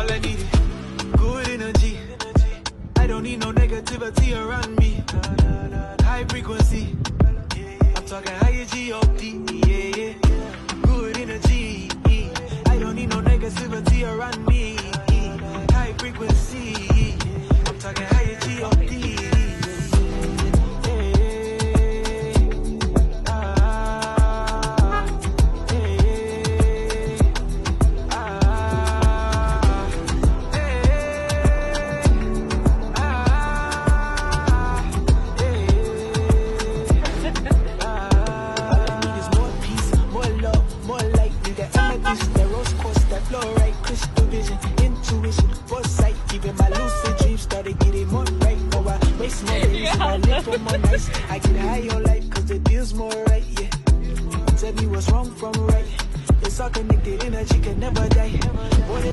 All I need is good energy. I don't need no negativity around me. High frequency. I'm talking higher G-O-D. Yeah, yeah. Good energy. I don't need no negativity around me. High frequency. I'm talking higher G-O-D. I get high on life cause the deal's more right, yeah. Tell me what's wrong from right. It's all connected, energy can never die. More than